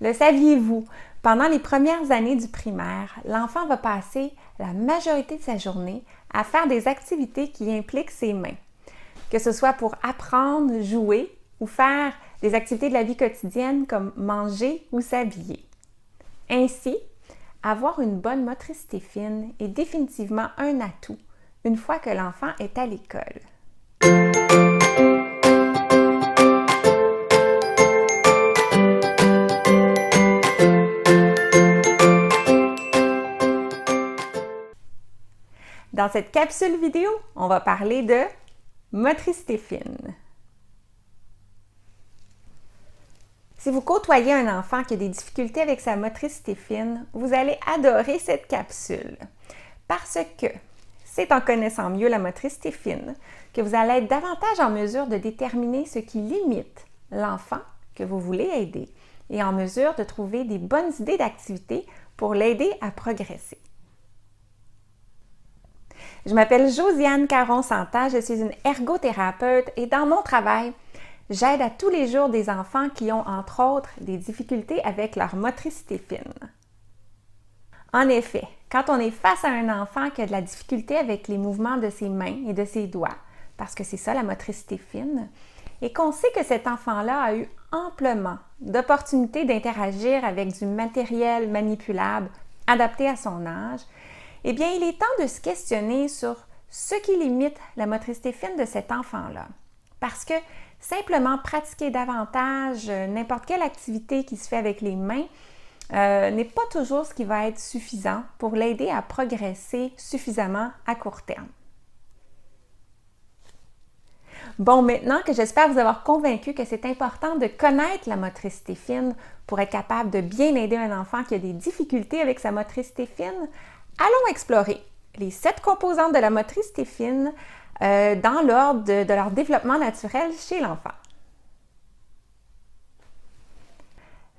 Le saviez-vous? Pendant les premières années du primaire, l'enfant va passer la majorité de sa journée à faire des activités qui impliquent ses mains, que ce soit pour apprendre, jouer ou faire des activités de la vie quotidienne comme manger ou s'habiller. Ainsi, avoir une bonne motricité fine est définitivement un atout une fois que l'enfant est à l'école. Dans cette capsule vidéo, on va parler de motricité fine. Si vous côtoyez un enfant qui a des difficultés avec sa motricité fine, vous allez adorer cette capsule parce que c'est en connaissant mieux la motricité fine que vous allez être davantage en mesure de déterminer ce qui limite l'enfant que vous voulez aider et en mesure de trouver des bonnes idées d'activités pour l'aider à progresser. Je m'appelle Josiane Caron-Santa, je suis une ergothérapeute et dans mon travail, j'aide à tous les jours des enfants qui ont entre autres des difficultés avec leur motricité fine. En effet, quand on est face à un enfant qui a de la difficulté avec les mouvements de ses mains et de ses doigts, parce que c'est ça la motricité fine, et qu'on sait que cet enfant-là a eu amplement d'opportunités d'interagir avec du matériel manipulable adapté à son âge, eh bien, il est temps de se questionner sur ce qui limite la motricité fine de cet enfant-là. Parce que simplement pratiquer davantage n'importe quelle activité qui se fait avec les mains n'est pas toujours ce qui va être suffisant pour l'aider à progresser suffisamment à court terme. Bon, maintenant que j'espère vous avoir convaincu que c'est important de connaître la motricité fine pour être capable de bien aider un enfant qui a des difficultés avec sa motricité fine, allons explorer les 7 composantes de la motricité fine dans l'ordre de leur développement naturel chez l'enfant.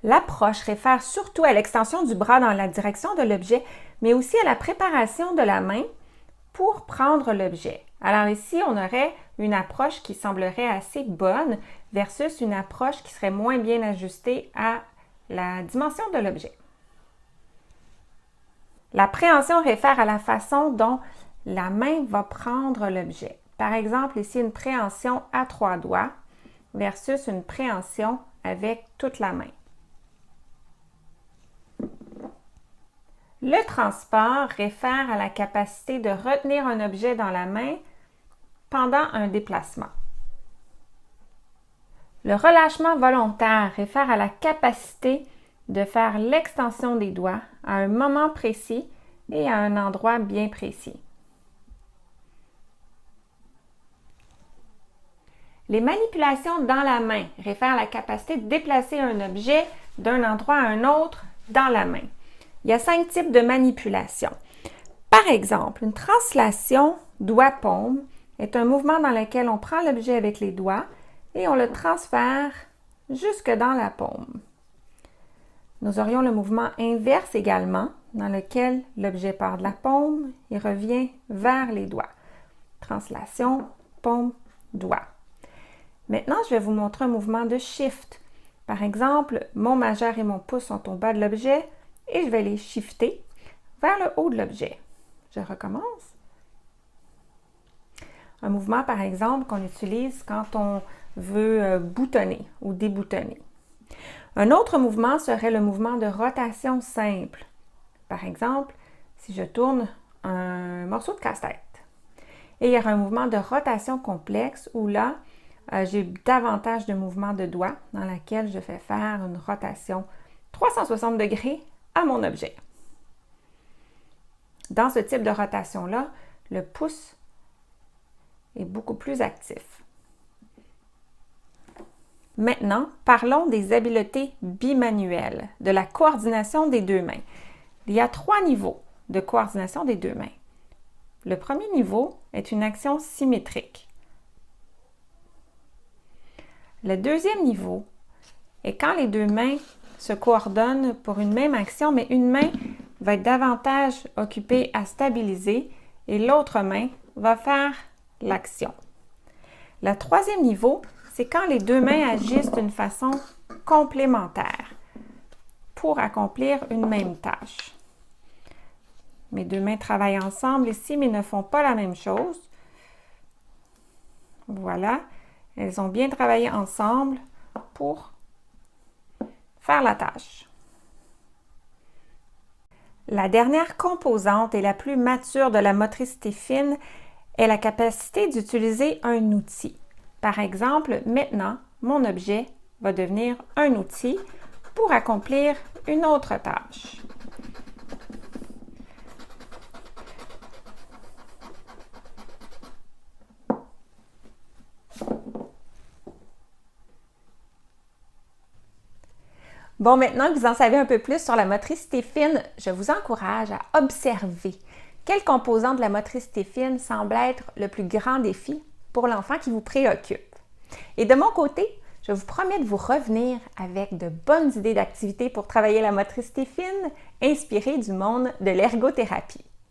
L'approche réfère surtout à l'extension du bras dans la direction de l'objet, mais aussi à la préparation de la main pour prendre l'objet. Alors ici, on aurait une approche qui semblerait assez bonne versus une approche qui serait moins bien ajustée à la dimension de l'objet. La préhension réfère à la façon dont la main va prendre l'objet. Par exemple, ici, une préhension à 3 doigts versus une préhension avec toute la main. Le transport réfère à la capacité de retenir un objet dans la main pendant un déplacement. Le relâchement volontaire réfère à la capacité de faire l'extension des doigts à un moment précis et à un endroit bien précis. Les manipulations dans la main réfèrent à la capacité de déplacer un objet d'un endroit à un autre dans la main. Il y a 5 types de manipulations. Par exemple, une translation doigt-paume est un mouvement dans lequel on prend l'objet avec les doigts et on le transfère jusque dans la paume. Nous aurions le mouvement inverse également, dans lequel l'objet part de la paume et revient vers les doigts. Translation, paume, doigt. Maintenant, je vais vous montrer un mouvement de shift. Par exemple, mon majeur et mon pouce sont au bas de l'objet et je vais les shifter vers le haut de l'objet. Je recommence. Un mouvement, par exemple, qu'on utilise quand on veut boutonner ou déboutonner. Un autre mouvement serait le mouvement de rotation simple. Par exemple, si je tourne un morceau de casse-tête. Et il y aura un mouvement de rotation complexe où là, j'ai davantage de mouvements de doigts dans laquelle je fais faire une rotation 360 degrés à mon objet. Dans ce type de rotation-là, le pouce est beaucoup plus actif. Maintenant, parlons des habiletés bimanuelles, de la coordination des 2 mains. Il y a 3 niveaux de coordination des 2 mains. Le premier niveau est une action symétrique. Le deuxième niveau est quand les 2 mains se coordonnent pour une même action, mais une main va être davantage occupée à stabiliser et l'autre main va faire l'action. Le troisième niveau, c'est quand les 2 mains agissent d'une façon complémentaire. pour accomplir une même tâche. Mes deux mains travaillent ensemble ici, mais ne font pas la même chose. Voilà, elles ont bien travaillé ensemble pour faire la tâche. La dernière composante et la plus mature de la motricité fine est la capacité d'utiliser un outil. Par exemple, maintenant, mon objet va devenir un outil pour accomplir une autre tâche. Bon, maintenant que vous en savez un peu plus sur la motricité fine, je vous encourage à observer quel composant de la motricité fine semble être le plus grand défi pour l'enfant qui vous préoccupe. Et de mon côté, je vous promets de vous revenir avec de bonnes idées d'activités pour travailler la motricité fine inspirées du monde de l'ergothérapie.